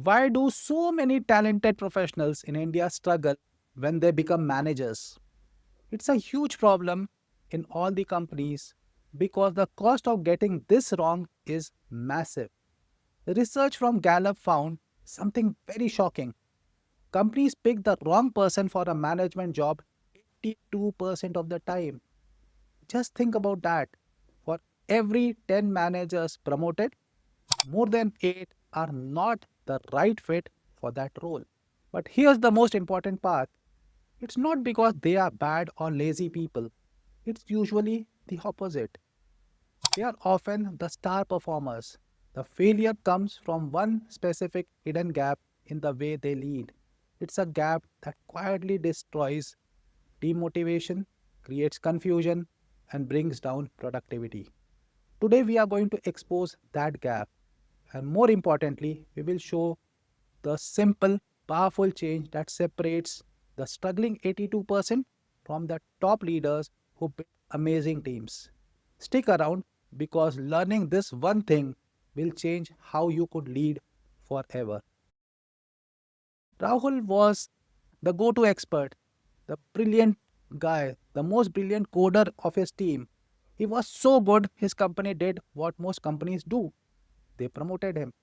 Why do so many talented professionals in India struggle when they become managers? It's a huge problem in all the companies because the cost of getting this wrong is massive. Research from Gallup found something very shocking. Companies pick the wrong person for a management job 82% of the time. Just think about that. For every 10 managers promoted, more than 8 are not the right fit for that role. But here's the most important part, it's not because they are bad or lazy people, it's usually the opposite. They are often the star performers. The failure comes from one specific hidden gap in the way they lead. It's a gap that quietly destroys demotivation, creates confusion, and brings down productivity. Today, we are going to expose that gap, and more importantly, we will show the simple, powerful change that separates the struggling 82% from the top leaders who build amazing teams. Stick around because learning this one thing will change how you could lead forever. Rahul was the go to expert, the brilliant guy, the most brilliant coder of his team. He was so good, his company did what most companies do, they promoted him.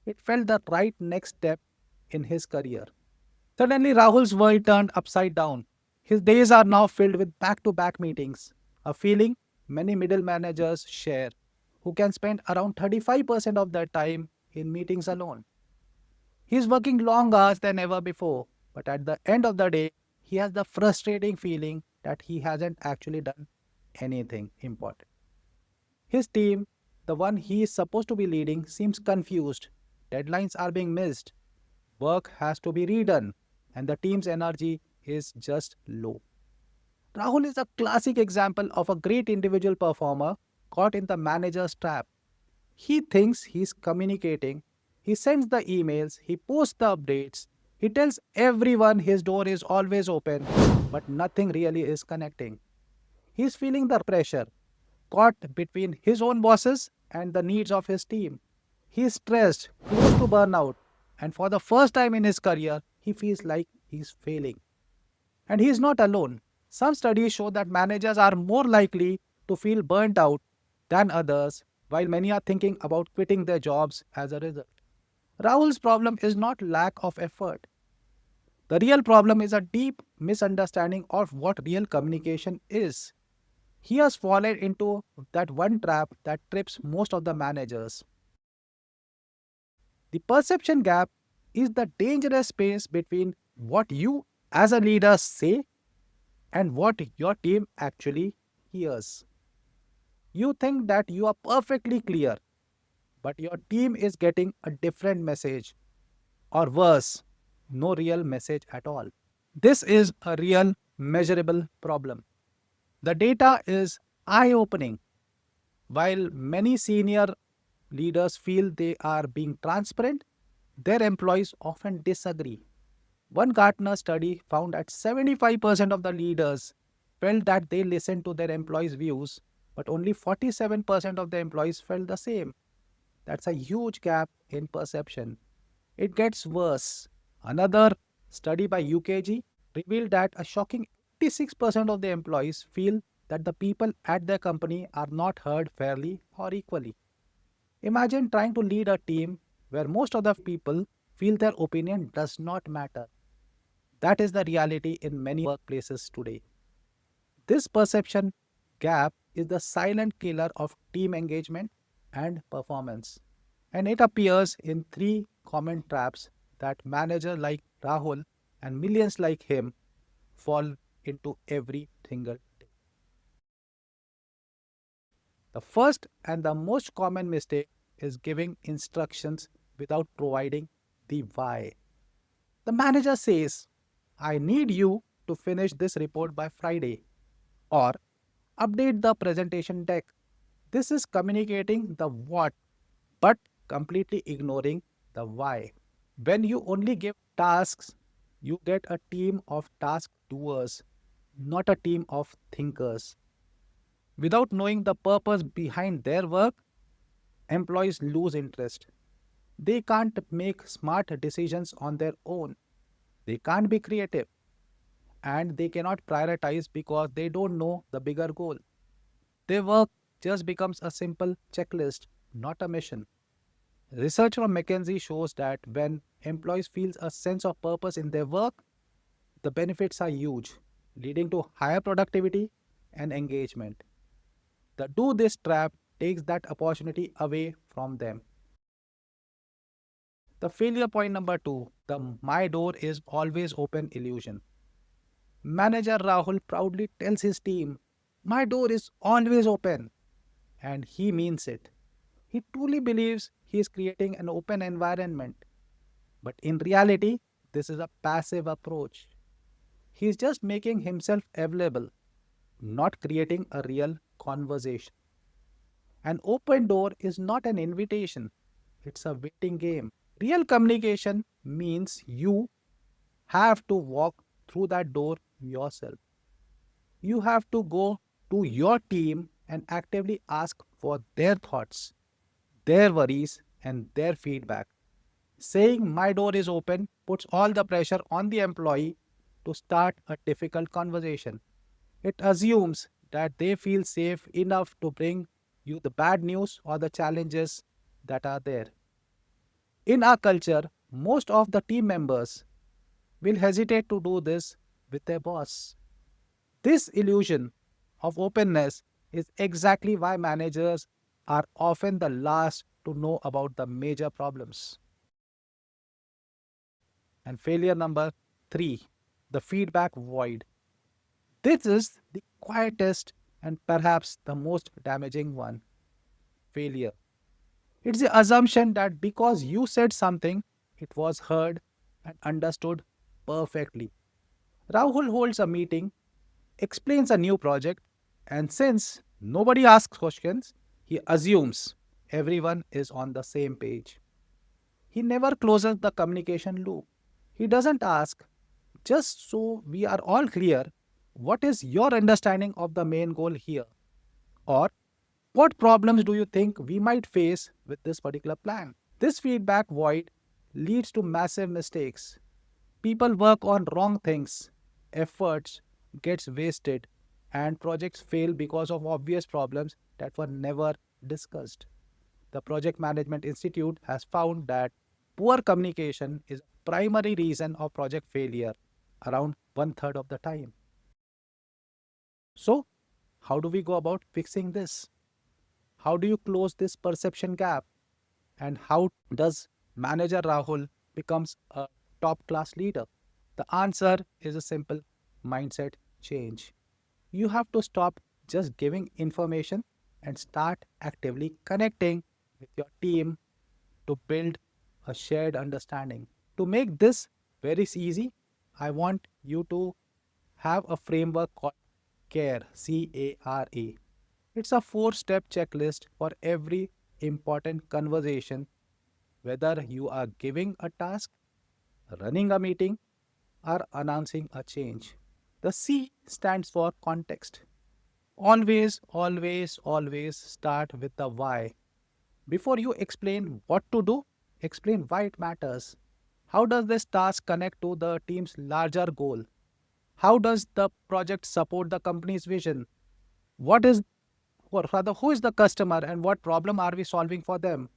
It felt the right next step in his career. Suddenly, Rahul's world turned upside down. His days are now filled with back to back meetings, a feeling many middle managers share, who can spend around 35% of their time in meetings alone. He's working long hours than ever before, but at the end of the day, he has the frustrating feeling that he hasn't actually done anything important. His team, the one he is supposed to be leading, seems confused. Deadlines are being missed, work has to be redone, and the team's energy is just low. Rahul is a classic example of a great individual performer caught in the manager's trap. He thinks he's communicating, he sends the emails, he posts the updates, he tells everyone his door is always open, but nothing really is connecting. He's feeling the pressure, caught between his own bosses and the needs of his team. He's stressed, close to burnout, and for the first time in his career, he feels like he's failing. And he is not alone. Some studies show that managers are more likely to feel burnt out than others, while many are thinking about quitting their jobs as a result. Rahul's problem is not lack of effort. The real problem is a deep misunderstanding of what real communication is. He has fallen into that one trap that trips most of the managers. The perception gap is the dangerous space between what you as a leader say and what your team actually hears. You think that you are perfectly clear, but your team is getting a different message, or worse, no real message at all. This is a real measurable problem. The data is eye opening. While many senior leaders feel they are being transparent, their employees often disagree. One Gartner study found that 75% of the leaders felt that they listened to their employees' views, but only 47% of the employees felt the same. That's a huge gap in perception. It gets worse. Another study by UKG revealed that a shocking 86% of the employees feel that the people at their company are not heard fairly or equally. Imagine trying to lead a team where most of the people feel their opinion does not matter. That is the reality in many workplaces today. This perception gap is the silent killer of team engagement and performance. And it appears in three common traps that managers like Rahul and millions like him fall into every single day. The first and the most common mistake is giving instructions without providing the why. The manager says, I need you to finish this report by Friday or update the presentation deck. This is communicating the what but completely ignoring the why. When you only give tasks, you get a team of task doers, not a team of thinkers. Without knowing the purpose behind their work, employees lose interest. They can't make smart decisions on their own. They can't be creative. And they cannot prioritize because they don't know the bigger goal. Their work just becomes a simple checklist, not a mission. Research from McKinsey shows that when employees feel a sense of purpose in their work, the benefits are huge, leading to higher productivity and engagement. The do this trap takes that opportunity away from them. The failure point number two, the my door is always open illusion. Manager Rahul proudly tells his team, my door is always open, and he means it. He truly believes he is creating an open environment. But in reality, this is a passive approach. He is just making himself available, not creating a real conversation. An open door is not an invitation, it's a waiting game. Real communication means you have to walk through that door yourself. You have to go to your team and actively ask for their thoughts, their worries, and their feedback. Saying my door is open puts all the pressure on the employee to start a difficult conversation. It assumes that they feel safe enough to bring you the bad news or the challenges that are there. In our culture, most of the team members will hesitate to do this with their boss. This illusion of openness is exactly why managers are often the last to know about the major problems. And failure number three, the feedback void. This is the quietest and perhaps the most damaging one, failure. It's the assumption that because you said something, it was heard and understood perfectly. Rahul holds a meeting, explains a new project, and since nobody asks questions, he assumes everyone is on the same page. He never closes the communication loop. He doesn't ask, just so we are all clear, what is your understanding of the main goal here? Or what problems do you think we might face with this particular plan? This feedback void leads to massive mistakes. People work on wrong things, efforts gets wasted, and projects fail because of obvious problems that were never discussed. The Project Management Institute has found that poor communication is a primary reason of project failure around one third of the time. So, how do we go about fixing this? How do you close this perception gap? And how does manager Rahul becomes a top class leader? The answer is a simple mindset change. You have to stop just giving information and start actively connecting with your team to build a shared understanding. To make this very easy, I want you to have a framework called CARE, C-A-R-E. It's a four-step checklist for every important conversation, whether you are giving a task, running a meeting, or announcing a change. The C stands for context. Always, always, always start with the why. Before you explain what to do, explain why it matters. How does this task connect to the team's larger goal? How does the project support the company's vision? What is, or rather, who is the customer and what problem are we solving for them?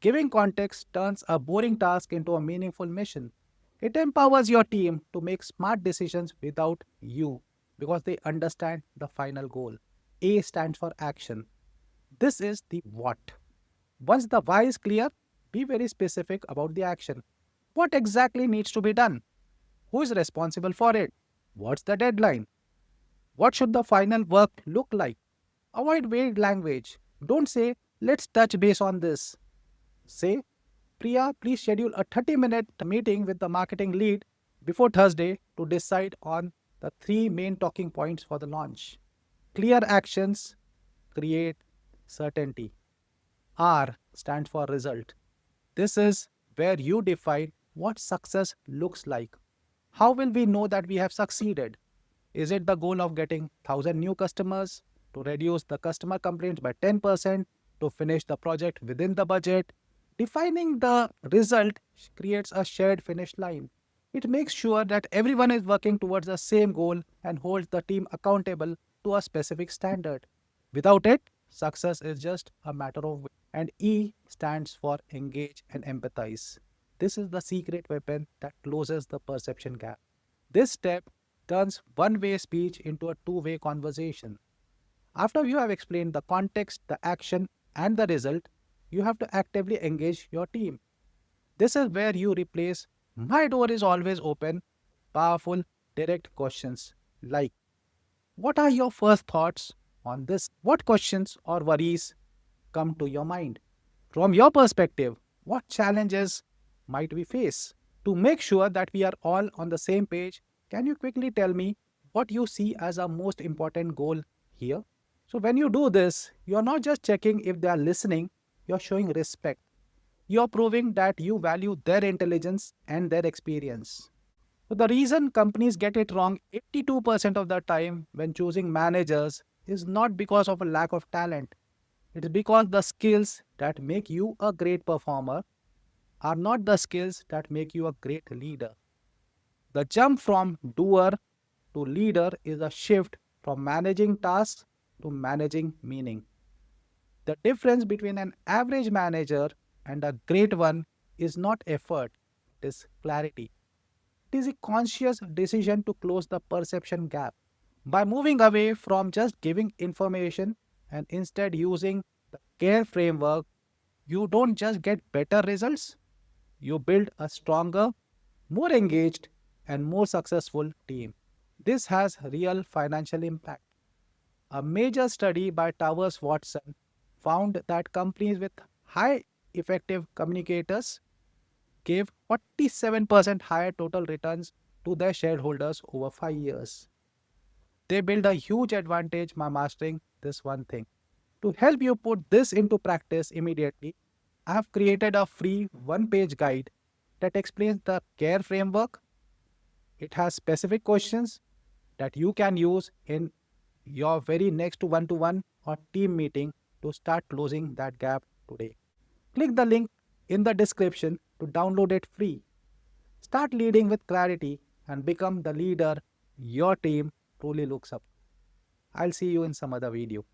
Giving context turns a boring task into a meaningful mission. It empowers your team to make smart decisions without you because they understand the final goal. A stands for action. This is the what. Once the why is clear, be very specific about the action. What exactly needs to be done? Who is responsible for it? What's the deadline? What should the final work look like? Avoid vague language. Don't say, let's touch base on this. Say, Priya, please schedule a 30-minute meeting with the marketing lead before Thursday to decide on the three main talking points for the launch. Clear actions create certainty. R stands for result. This is where you define what success looks like. How will we know that we have succeeded? Is it the goal of getting 1,000 new customers, to reduce the customer complaints by 10%, to finish the project within the budget? Defining the result creates a shared finish line. It makes sure that everyone is working towards the same goal and holds the team accountable to a specific standard. Without it, success is just a matter of will. And E stands for engage and empathize. This is the secret weapon that closes the perception gap. This step turns one way speech into a two-way conversation. After you have explained the context, the action, and the result, you have to actively engage your team. This is where you replace "my door is always open" powerful, direct questions like, what are your first thoughts on this? What questions or worries come to your mind? From your perspective, what challenges might we face? To make sure that we are all on the same page, can you quickly tell me what you see as our most important goal here? So, when you do this, you are not just checking if they are listening, you are showing respect. You are proving that you value their intelligence and their experience. So the reason companies get it wrong 82% of the time when choosing managers is not because of a lack of talent. It is because the skills that make you a great performer are not the skills that make you a great leader. The jump from doer to leader is a shift from managing tasks to managing meaning. The difference between an average manager and a great one is not effort, it is clarity. It is a conscious decision to close the perception gap. By moving away from just giving information and instead using the CARE framework, you don't just get better results, you build a stronger, more engaged, and more successful team. This has real financial impact. A major study by Towers Watson found that companies with high effective communicators gave 47% higher total returns to their shareholders over 5 years. They build a huge advantage by mastering this one thing. To help you put this into practice immediately, I have created a free one-page guide that explains the CARE framework. It has specific questions that you can use in your very next one-to-one or team meeting to start closing that gap today. Click the link in the description to download it free. Start leading with clarity and become the leader your team truly looks up. I'll see you in some other video.